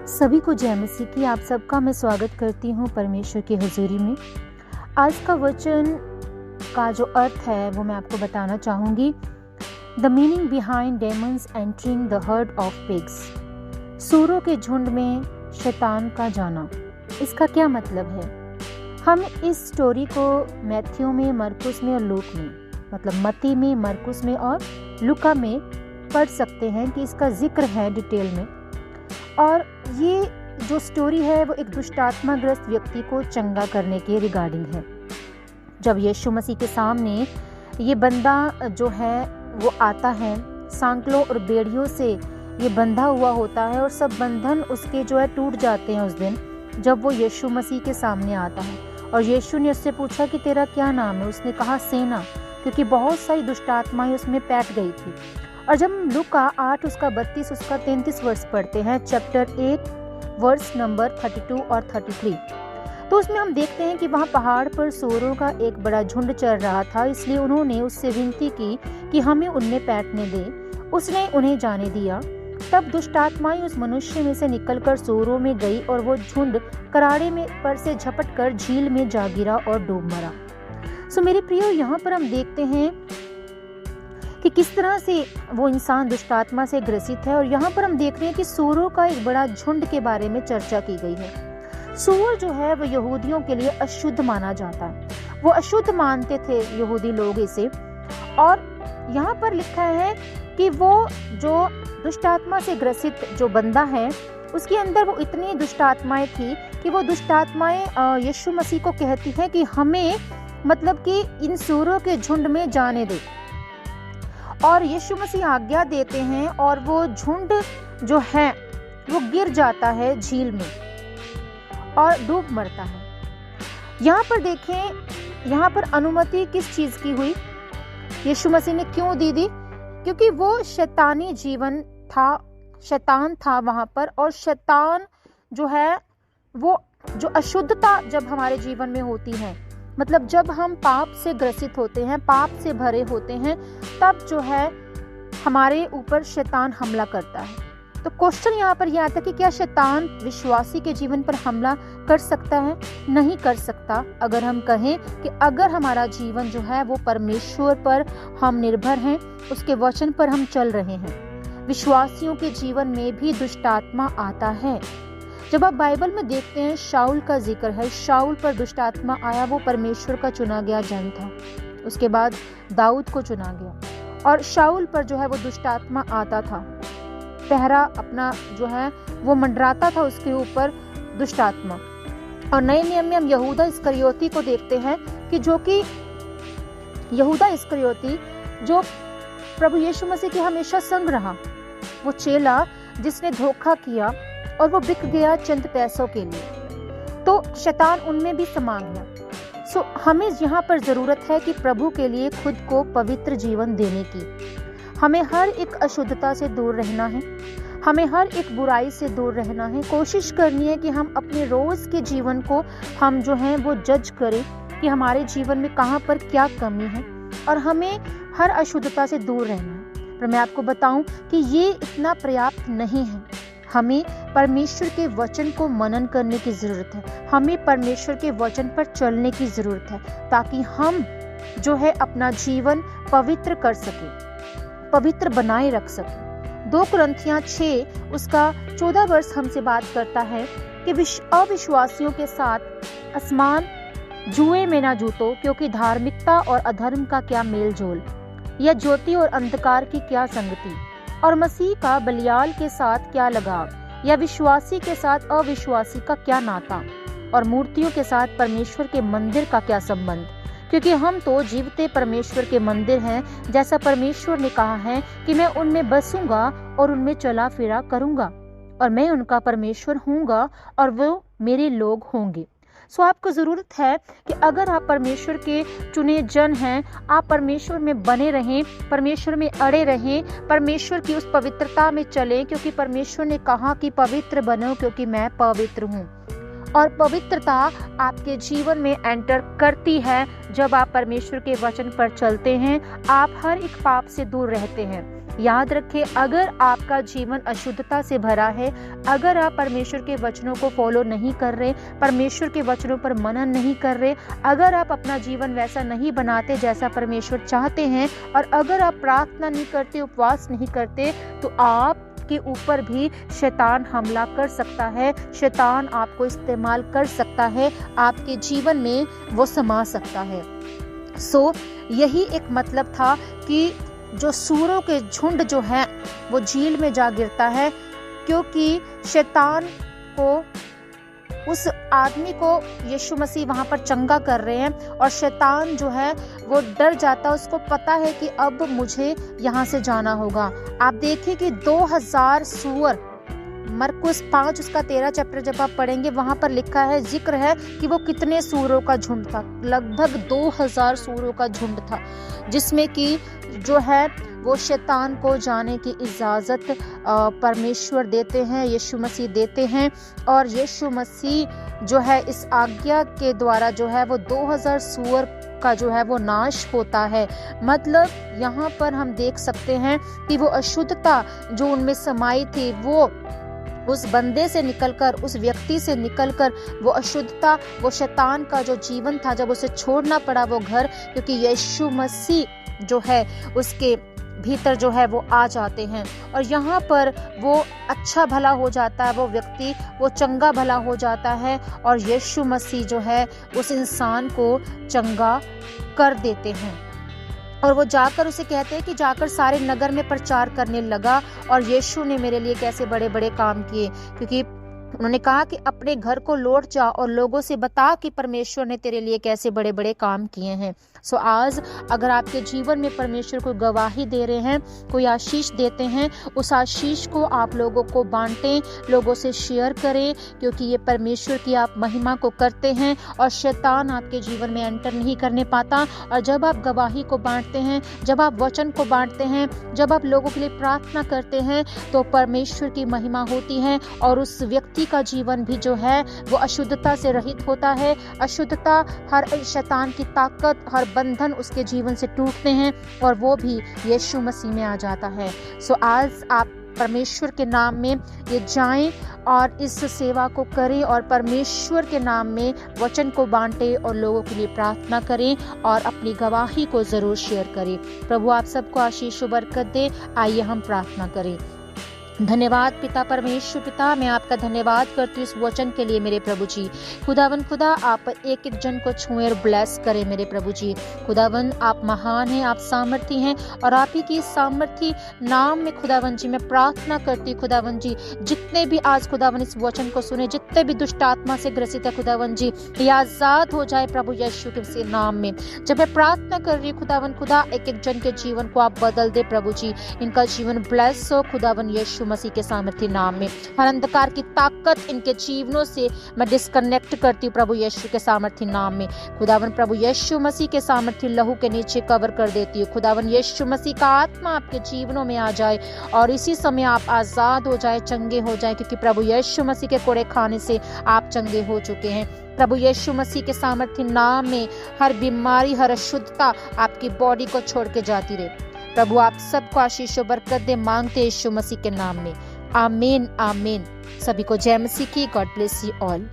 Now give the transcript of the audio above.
सभी को जय मसीह की। आप सबका मैं स्वागत करती हूँ परमेश्वर की हुजूरी में। आज का वचन का जो अर्थ है वो मैं आपको बताना चाहूँगी। The meaning behind demons entering the herd of pigs. सूरों के झुंड में शैतान का जाना, इसका क्या मतलब है? हम इस स्टोरी को मैथ्यू में, मरकुस में और लूक में, मतलब मत्ती में, मरकुस में और लूका में पढ़ सकते हैं कि इसका जिक्र है डिटेल में। और ये जो स्टोरी है वो एक दुष्टात्माग्रस्त व्यक्ति को चंगा करने के रिगार्डिंग है। जब यीशु मसीह के सामने ये बंदा जो है वो आता है, सांकलों और बेड़ियों से ये बंधा हुआ होता है और सब बंधन उसके जो है टूट जाते हैं उस दिन जब वो यीशु मसीह के सामने आता है। और यीशु ने उससे पूछा कि तेरा क्या नाम है? उसने कहा सेना, क्योंकि बहुत सारी दुष्टात्माएं उसमें पैठ गई थी। और जब लूका 8 उसका 32 उसका 33 वर्ष पढ़ते हैं, चैप्टर 8 वर्स नंबर 32 और 33, तो उसमें हम देखते हैं कि वहाँ पहाड़ पर सूअरों का एक बड़ा झुंड चल रहा था, इसलिए उन्होंने उससे विनती की कि हमें उनमें बैठने दे। उसने उन्हें जाने दिया। तब दुष्टात्माएं उस मनुष्य में से निकलकर सूअरों में गई और वो झुंड कराड़े में पर से झपट कर झील में जा गिरा और डूब मरा। सो मेरे प्रियो, यहाँ पर हम देखते हैं कि किस तरह से वो इंसान दुष्टात्मा से ग्रसित है। और यहाँ पर हम देख रहे हैं कि सूअरों का एक बड़ा झुंड के बारे में चर्चा की गई है। सूअर जो है वो यहूदियों के लिए अशुद्ध माना जाता है, वो अशुद्ध मानते थे यहूदी लोग इसे। और यहाँ पर लिखा है कि वो जो दुष्टात्मा से ग्रसित जो बंदा है उसके अंदर वो इतनी दुष्टात्माएं थी कि वो दुष्टात्माएं यीशु मसीह को कहती हैं कि हमें, मतलब कि इन सूअरों के झुंड में जाने दे। और यीशु मसीह आज्ञा देते हैं और वो झुंड जो है वो गिर जाता है झील में और डूब मरता है। यहाँ पर देखें, यहाँ पर अनुमति किस चीज की हुई? यीशु मसीह ने क्यों दी? क्योंकि वो शैतानी जीवन था, शैतान था वहां पर। और शैतान जो है वो जो अशुद्धता जब हमारे जीवन में होती है, मतलब जब हम पाप से ग्रसित होते हैं, पाप से भरे होते हैं, तब जो है हमारे ऊपर शैतान हमला करता है। तो क्वेश्चन यहाँ पर यह आता है कि क्या शैतान विश्वासी के जीवन पर हमला कर सकता है? नहीं कर सकता। अगर हम कहें कि अगर हमारा जीवन जो है वो परमेश्वर पर हम निर्भर हैं, उसके वचन पर हम चल रहे हैं। विश्वासियों के जीवन में भी दुष्टात्मा आता है। जब आप बाइबल में देखते हैं, शाऊल का जिक्र है, शाऊल पर दुष्टात्मा आया, वो परमेश्वर का चुना गया जन था। उसके बाद दाऊद को चुना गया और शाऊल पर जो है वो दुष्टात्मा आता था, पहरा अपना जो है वो मंडराता था उसके ऊपर दुष्टात्मा। और नए नियम में हम यहूदा इस्करियोती को देखते हैं कि जो कि यहूदा इस्करियोती जो प्रभु यीशु मसीह के हमेशा संग रहा, वो चेला जिसने धोखा किया और वो बिक गया चंद पैसों के लिए, तो शैतान उनमें भी समा गया। सो हमें यहाँ पर जरूरत है कि प्रभु के लिए खुद को पवित्र जीवन देने की। हमें हर एक अशुद्धता से दूर रहना है, हमें हर एक बुराई से दूर रहना है। कोशिश करनी है कि हम अपने रोज के जीवन को हम जो है वो जज करें कि हमारे जीवन में कहाँ पर क्या कमी है, और हमें हर अशुद्धता से दूर रहना है। पर मैं आपको बताऊं कि ये इतना पर्याप्त नहीं है। हमें परमेश्वर के वचन को मनन करने की जरूरत है, हमें परमेश्वर के वचन पर चलने की जरूरत है, ताकि हम जो है अपना जीवन पवित्र कर सके, पवित्र बनाए रख सके। 2 कुरिन्थियां 6 उसका 14 वर्ष हमसे बात करता है कि अविश्वासियों के साथ असमान जुए में ना जूतो, क्योंकि धार्मिकता और अधर्म का क्या मेल जोल, या ज्योति और अंधकार की क्या संगति, और मसीह का बलियाल के साथ क्या लगाव, या विश्वासी के साथ अविश्वासी का क्या नाता, और मूर्तियों के साथ परमेश्वर के मंदिर का क्या संबंध। क्योंकि हम तो जीवते परमेश्वर के मंदिर हैं, जैसा परमेश्वर ने कहा है कि मैं उनमें बसूंगा और उनमें चला फिरा करूंगा, और मैं उनका परमेश्वर हूंगा और वो मेरे लोग होंगे। सो आपको जरूरत है कि अगर आप परमेश्वर के चुने जन हैं, आप परमेश्वर में बने रहें, परमेश्वर में अड़े रहें, परमेश्वर की उस पवित्रता में चलें, क्योंकि परमेश्वर ने कहा कि पवित्र बनो क्योंकि मैं पवित्र हूँ। और पवित्रता आपके जीवन में एंटर करती है जब आप परमेश्वर के वचन पर चलते हैं। आप हर एक पाप से दूर रहते हैं, याद रखें, अगर आपका जीवन अशुद्धता से भरा है, अगर आप परमेश्वर के वचनों को फॉलो नहीं कर रहे, परमेश्वर के वचनों पर मनन नहीं कर रहे, अगर आप अपना जीवन वैसा नहीं बनाते जैसा परमेश्वर चाहते हैं, और अगर आप प्रार्थना नहीं करते, उपवास नहीं करते, तो आप के ऊपर भी शैतान हमला कर सकता है, शैतान आपको इस्तेमाल कर सकता है, आपके जीवन में वो समा सकता है। यही एक मतलब था कि जो सूरों के झुंड जो है वो झील में जा गिरता है, क्योंकि शैतान को, उस आदमी को यीशु मसीह वहां पर चंगा कर रहे हैं, और शैतान जो है वो डर जाता है, उसको पता है कि अब मुझे यहाँ से जाना होगा। आप देखिए कि 2000 सूअर, मरकुस 5 उसका 13 चैप्टर जब आप पढ़ेंगे, वहां पर लिखा है, जिक्र है कि वो कितने सूरों का झुंड था, लगभग 2000 सूरों का झुंड था, जिसमें कि जो है वो शैतान को जाने की इजाज़त परमेश्वर देते हैं, यीशु मसीह देते हैं, और यीशु मसीह जो है इस आज्ञा के द्वारा जो है वो 2000 सूअर का जो है वो नाश होता है। मतलब यहाँ पर हम देख सकते हैं कि वो अशुद्धता जो उनमें समाई थी, वो उस बंदे से निकलकर, उस व्यक्ति से निकलकर, वो अशुद्धता, वो शैतान का जो जीवन था, जब उसे छोड़ना पड़ा वो घर, क्योंकि यीशु मसीह जो है उसके भीतर जो है वो आ जाते हैं, और यहाँ पर वो अच्छा भला हो जाता है, वो व्यक्ति वो चंगा भला हो जाता है, और यीशु मसीह जो है उस इंसान को चंगा कर देते हैं। और वो जाकर उसे कहते हैं कि जाकर सारे नगर में प्रचार करने लगा, और यीशु ने मेरे लिए कैसे बड़े बड़े काम किए, क्योंकि उन्होंने कहा कि अपने घर को लौट जा और लोगों से बता कि परमेश्वर ने तेरे लिए कैसे बड़े बड़े काम किए हैं। आज अगर आपके जीवन में परमेश्वर को गवाही दे रहे हैं, कोई आशीष देते हैं, उस आशीष को आप लोगों को बांटें, लोगों से शेयर करें, क्योंकि ये परमेश्वर की आप महिमा को करते हैं, और शैतान आपके जीवन में एंटर नहीं करने पाता। और जब आप गवाही को बांटते हैं, जब आप वचन को बांटते हैं, जब आप लोगों के लिए प्रार्थना करते हैं, तो परमेश्वर की महिमा होती है, और उस व्यक्ति का जीवन भी जो है वो अशुद्धता से रहित होता है। अशुद्धता, हर शैतान की ताकत, हर बंधन उसके जीवन से टूटते हैं, और वो भी यीशु मसीह में आ जाता है। आज आप परमेश्वर के नाम में ये जाएं और इस सेवा को करें, और परमेश्वर के नाम में वचन को बांटें, और लोगों के लिए प्रार्थना करें, और अपनी गवाही को जरूर शेयर करें। प्रभु आप सबको आशीष और बरकत दे। आइए हम प्रार्थना करें। धन्यवाद पिता परमेश्वर पिता, मैं आपका धन्यवाद करती हूँ इस वचन के लिए मेरे प्रभु जी। खुदावन खुदा आप एक एक जन को छुएं और ब्लेस करें मेरे प्रभु जी। खुदावन आप महान हैं, आप सामर्थी हैं, और आप ही की सामर्थी नाम में खुदावन जी मैं प्रार्थना करती हूँ। खुदावन जी जितने भी आज खुदावन इस वचन को सुने, जितने भी दुष्ट आत्मा से ग्रसित है खुदावन जी, ये आजाद हो जाए प्रभु यीशु के नाम में। जब मैं प्रार्थना कर रही हूँ खुदावन खुदा, एक एक जन के जीवन को आप बदल दे प्रभु जी, इनका जीवन ब्लेस हो खुदावन यीशु मसीह के सामर्थी नाम में। हर अंधकार की ताकत इनके जीवनों से मैं डिस्कनेक्ट करती हूँ प्रभु यीशु के सामर्थी नाम में। खुदावन प्रभु यीशु मसीह के सामर्थी लहू के नीचे कवर कर देती हूँ। खुदावन यीशु मसीह का आत्मा आपके जीवनों में आ जाए, और इसी समय आप आजाद हो जाए, चंगे हो जाए, क्योंकि प्रभु यीशु मसीह के कोड़े खाने से आप चंगे हो चुके हैं। प्रभु यीशु मसीह के सामर्थी नाम में हर बीमारी, हर अशुद्धता आपकी बॉडी को छोड़ के जाती रहे। प्रभु आप सबको आशीष और बरकत दे, मांगते यीशु मसीह के नाम में। आमीन आमीन। सभी को जय मसीह की। God bless you all.